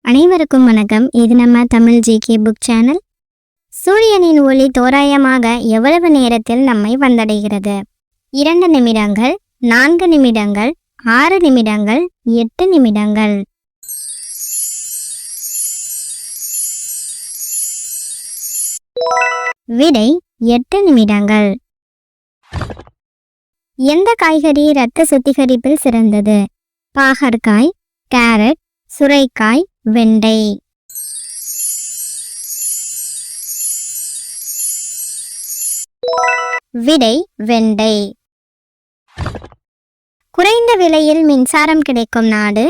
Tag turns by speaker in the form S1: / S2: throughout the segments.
S1: அனைவருக்கும் வணக்கம். இது நம்ம தமிழ் ஜிகே புக் சேனல். சூரியனின் ஒளி தோராயமாக எவ்வளவு நேரத்தில் நம்மை வந்தடைகிறது? 2 நிமிடங்கள், 4 நிமிடங்கள், 6 நிமிடங்கள், 8 நிமிடங்கள். விடை 8 நிமிடங்கள். எந்த காய்கறி இரத்த சுத்திகரிப்பில் சிறந்தது? பாகற்காய், கேரட், சுரைக்காய், வெண்டை. விடை வெண்டை. குறைந்த விலையில் மின்சாரம் கிடைக்கும் நாடு?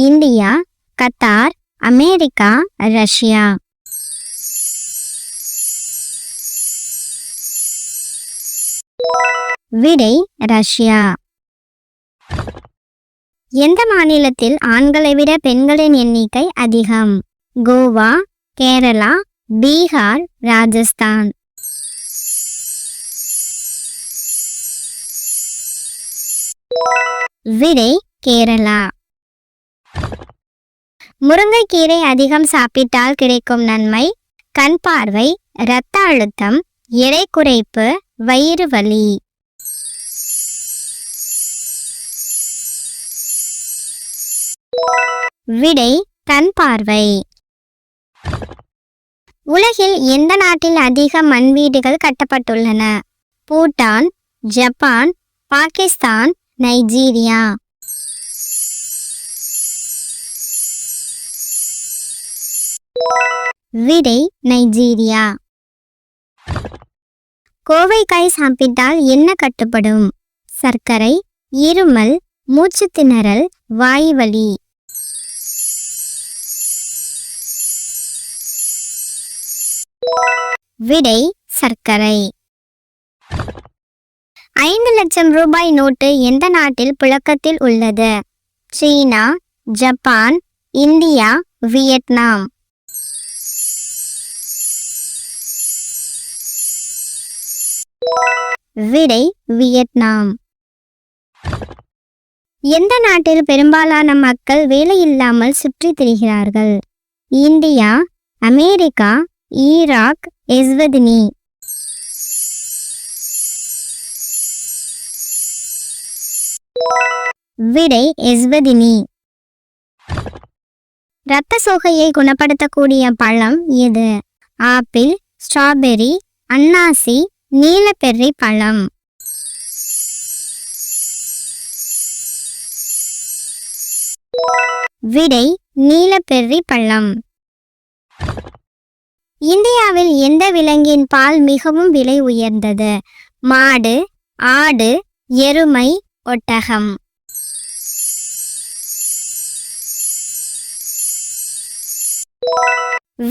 S1: India, Qatar, America, Russia. விடை ரஷ்யா. எந்த மாநிலத்தில் ஆண்களை விட பெண்களின் எண்ணிக்கை அதிகம்? கோவா, கேரளா, பீகார், ராஜஸ்தான். விடை கேரளா. முருங்கைக்கீரை அதிகம் சாப்பிட்டால் கிடைக்கும் நன்மை? கண் பார்வை, இரத்த அழுத்தம், எடை குறைப்பு, வயிறு வலி. விடை கண் பார்வை. உலகில் எந்த நாட்டில் அதிக மண் வீடுகள் கட்டப்பட்டுள்ளன? Bhutan, Japan, Pakistan, Nigeria. விடை நைஜீரியா. கோவைக்காய் சாப்பிட்டால் என்ன கட்டுப்படும்? சர்க்கரை, இருமல், மூச்சு திணறல், வாய்வலி. விடை சர்க்கரை. 5 லட்சம் ரூபாய் நோட்டு எந்த நாட்டில் புழக்கத்தில் உள்ளது? China, Japan, India, Vietnam. விடை வியட்நாம். எந்த நாட்டில் பெரும்பாலான மக்கள் வேலையில்லாமல் சுற்றித் திரிகிறார்கள்? India, America, Iraq, Eswatini. விடை எஸ்வதினி. இரத்த சோகையை குணப்படுத்தக்கூடிய பழம் எது? ஆப்பிள், ஸ்ட்ராபெர்ரி, அன்னாசி, நீலப்பெர்ரி பழம். விடை நீலப்பெர்ரி பழம். இந்தியாவில் எந்த விலங்கின் பால் மிகவும் விலை உயர்ந்தது? மாடு, ஆடு, எருமை, ஒட்டகம்.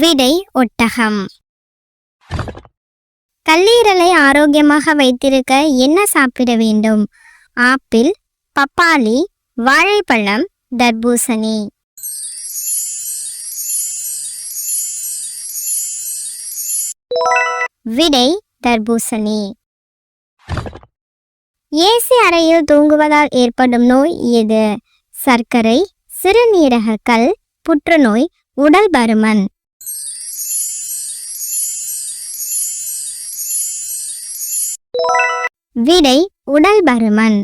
S1: விடை ஒட்டகம். கல்லீரலை ஆரோக்கியமாக வைத்திருக்க என்ன சாப்பிட வேண்டும்? ஆப்பிள், பப்பாளி, வாழைப்பழம், தர்பூசணி. விடை தர்பூசணி. ஏசி அறையில் தூங்குவதால் ஏற்படும் நோய் எது? சர்க்கரை, சிறுநீரக கல், புற்றுநோய், உடல் பருமன். விடை உடல் பருமன்.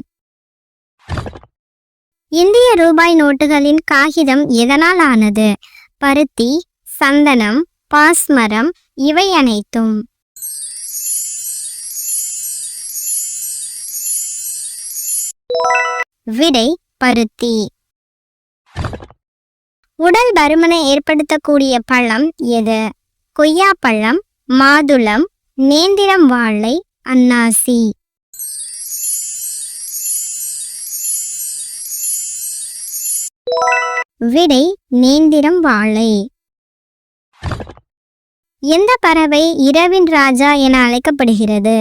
S1: இந்திய ரூபாய் நோட்டுகளின் காகிதம் எதனால் ஆனது? பருத்தி, சந்தனம், பாஸ்மரம், இவை அனைத்தும். விடை பருத்தி. உடல் பருமனை ஏற்படுத்தக்கூடிய பழம் எது? கொய்யாப்பழம், மாதுளம், நேந்திரம் வாழை, அன்னாசி. விடை நேந்திரம் வாழை. எந்த பறவை இரவின் ராஜா என அழைக்கப்படுகிறது?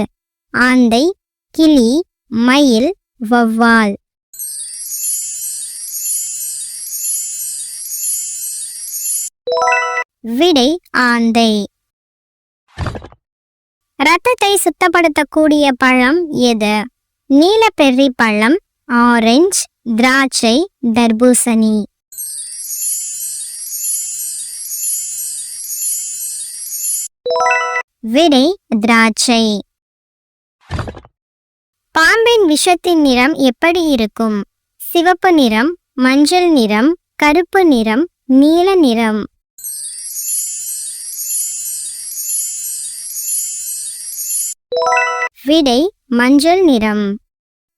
S1: ஆந்தை, கிளி, மயில், வௌவால். விடை ஆந்தை. இரத்தத்தை சுத்தப்படுத்தக்கூடிய பழம் எது? நீலப்பெர்ரி பழம், ஆரஞ்சு, திராட்சை, தர்பூசணி. விடை திராட்சை. பாம்பின் விஷத்தின் நிறம் எப்படி இருக்கும்? சிவப்பு நிறம், மஞ்சள் நிறம், கருப்பு நிறம், நீல நிறம். விடை மஞ்சள் நிறம்.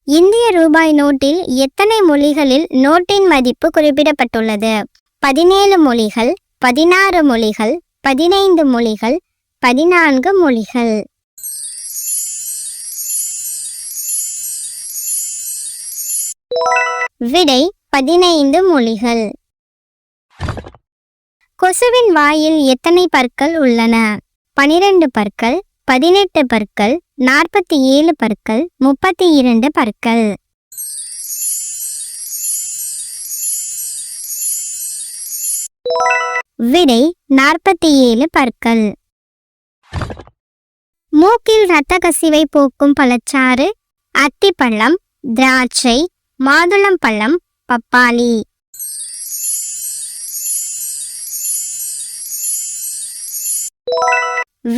S1: இந்திய ரூபாய் நோட்டில் எத்தனை மொழிகளில் நோட்டின் மதிப்பு குறிப்பிடப்பட்டுள்ளது? 17 மொழிகள், 16 மொழிகள், 15 மொழிகள், 14 மொழிகள். விடை 15 மொழிகள். கொசுவின் வாயில் எத்தனை பற்கள் உள்ளன? 12 பற்கள், 18 பற்கள், 47 பற்கள், 32 பற்கள். விடை 47 பற்கள். மூக்கில் இரத்த கசிவை போக்கும் பழச்சாறு? அத்திப்பழம், திராட்சை, மாதுளம்பழம், பப்பாளி.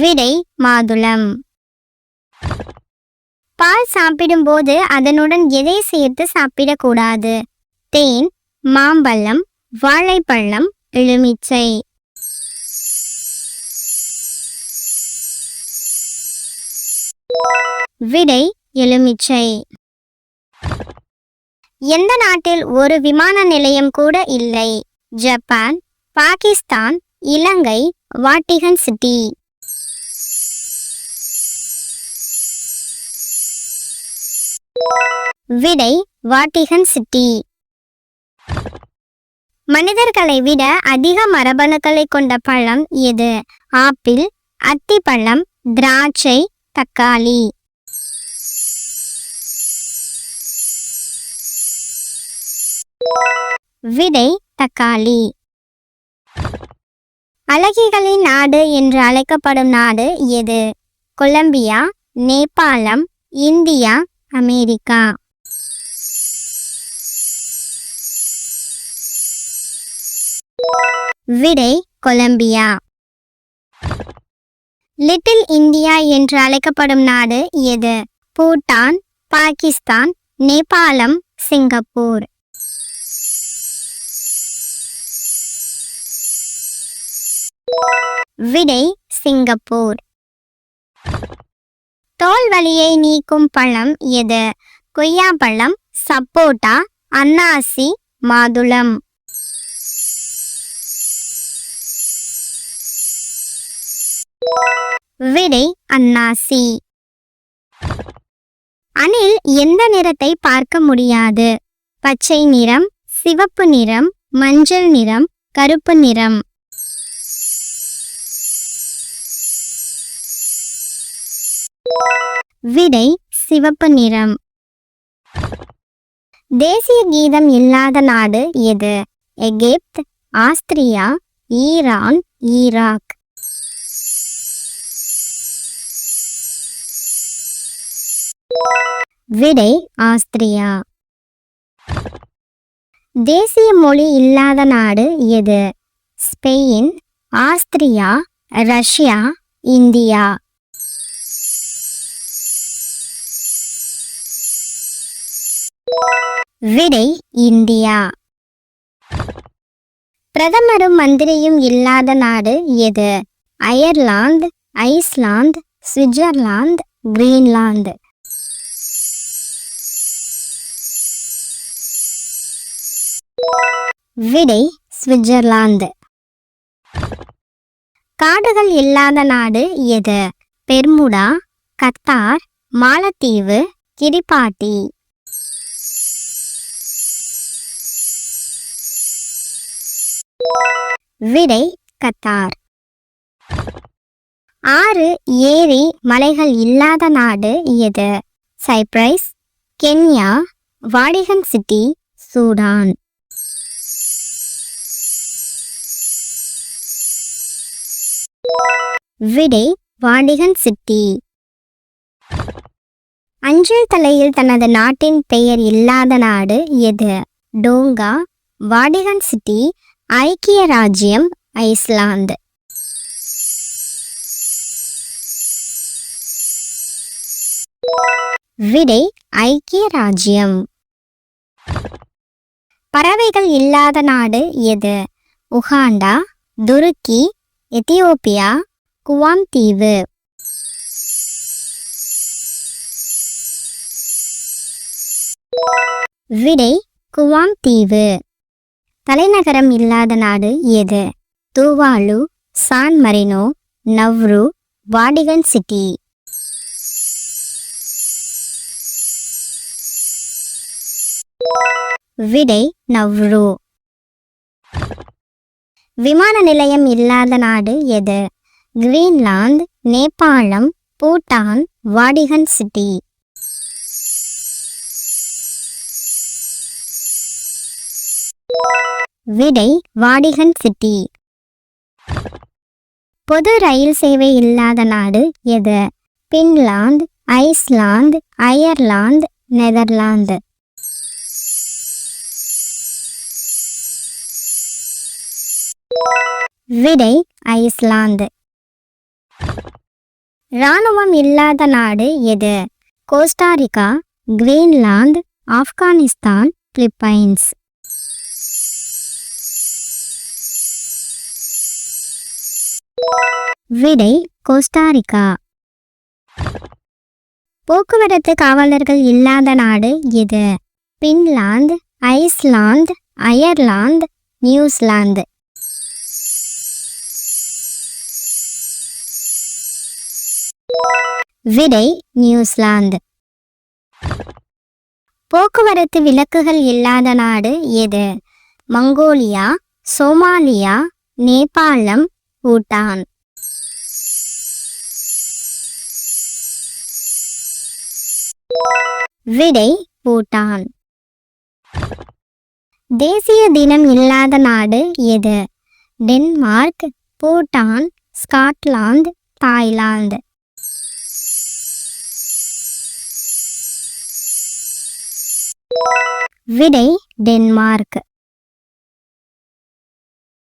S1: விடை மாதுளம். பால் சாப்பிடும்போது அதனுடன் எதை சேர்த்து சாப்பிடக்கூடாது? தேன், மாம்பழம், வாழைப்பழம், எலுமிச்சை. விடை எலுமிச்சை. எந்த நாட்டில் ஒரு விமான நிலையம் கூட இல்லை? ஜப்பான், பாகிஸ்தான், இலங்கை, வாட்டிகன் சிட்டி. விடை வாட்டிகன் சிட்டி. மனிதர்களை விட அதிக மரபணுக்களை கொண்ட பழம் எது? ஆப்பிள், அத்திப்பழம், திராட்சை, தக்காளி. விடை தக்காளி. அழகிகளின் நாடு என்று அழைக்கப்படும் நாடு எது? கொலம்பியா, நேபாளம், இந்தியா, அமெரிக்கா. விடை கொலம்பியா. லிட்டில் இந்தியா என்று அழைக்கப்படும் நாடு எது? பூட்டான், பாகிஸ்தான், நேபாளம், சிங்கப்பூர். விடை சிங்கப்பூர். தோல் வலியை நீக்கும் பழம் எது? கொய்யாப்பழம், சப்போட்டா, அன்னாசி, மாதுளம். விடை அன்னாசி. அணில் எந்த நிறத்தை பார்க்க முடியாது? பச்சை நிறம், சிவப்பு நிறம், மஞ்சள் நிறம், கருப்பு நிறம். விடை சிவப்பு நிறம். தேசிய கீதம் இல்லாத நாடு எது? எகிப்து, ஆஸ்திரியா, ஈரான், ஈராக். விடை ஆஸ்திரியா. தேசிய மொழி இல்லாத நாடு எது? Spain, Austria, Russia, India. விடை இந்தியா. பிரதமரும் மந்திரியும் இல்லாத நாடு எது? Ireland, Iceland, Switzerland, Greenland. விடை சுவிட்சர்லாந்து. காடுகள் இல்லாத நாடு எது? பெர்முடா, கத்தார், மாலத்தீவு, கிரிபாட்டி. விடை கத்தார். 6 ஏரி மலைகள் இல்லாத நாடு எது? Cyprus, Kenya, Vatican city, Sudan. விடை வாடிகன் சிட்டி. அஞ்சல் தலையில் தனது நாட்டின் பெயர் இல்லாத நாடு எது? டோங்கா, வாடிகன் சிட்டி, ஐக்கிய ராஜ்யம், ஐஸ்லாந்து. விடை ஐக்கிய ராஜ்யம். பறவைகள் இல்லாத நாடு எது? உகாண்டா, துருக்கி, எத்தியோப்பியா, குவாம் தீவு. விடை குவாம் தீவு. தலைநகரம் இல்லாத நாடு எது? Tuvalu, San Marino, Nauru, Vatican City. விடை நவ்ரு. விமான நிலையம் இல்லாத நாடு எது? கிரீன்லாந்து, நேபாளம், பூட்டான், வாடிகன் சிட்டி. விடை வாடிகன் சிட்டி. பொது ரயில் சேவை இல்லாத நாடு எது? Finland, Iceland, Ireland, Netherlands. விடை ஐஸ்லாந்து. இராணுவம் இல்லாத நாடு எது? Costa Rica, Greenland, Afghanistan, Philippines. விடை கோஸ்டாரிக்கா. போக்குவரத்து காவலர்கள் இல்லாத நாடு எது? Finland, Iceland, Ireland, New Zealand. விடை நியூசிலாந்து. போக்குவரத்து விலக்குகள் இல்லாத நாடு எது? மங்கோலியா, சோமாலியா, நேபாளம், பூட்டான். விடை பூட்டான். தேசிய தினம் இல்லாத நாடு எது? Denmark, Bhutan, Scotland, Thailand. விடை டென்மார்க்.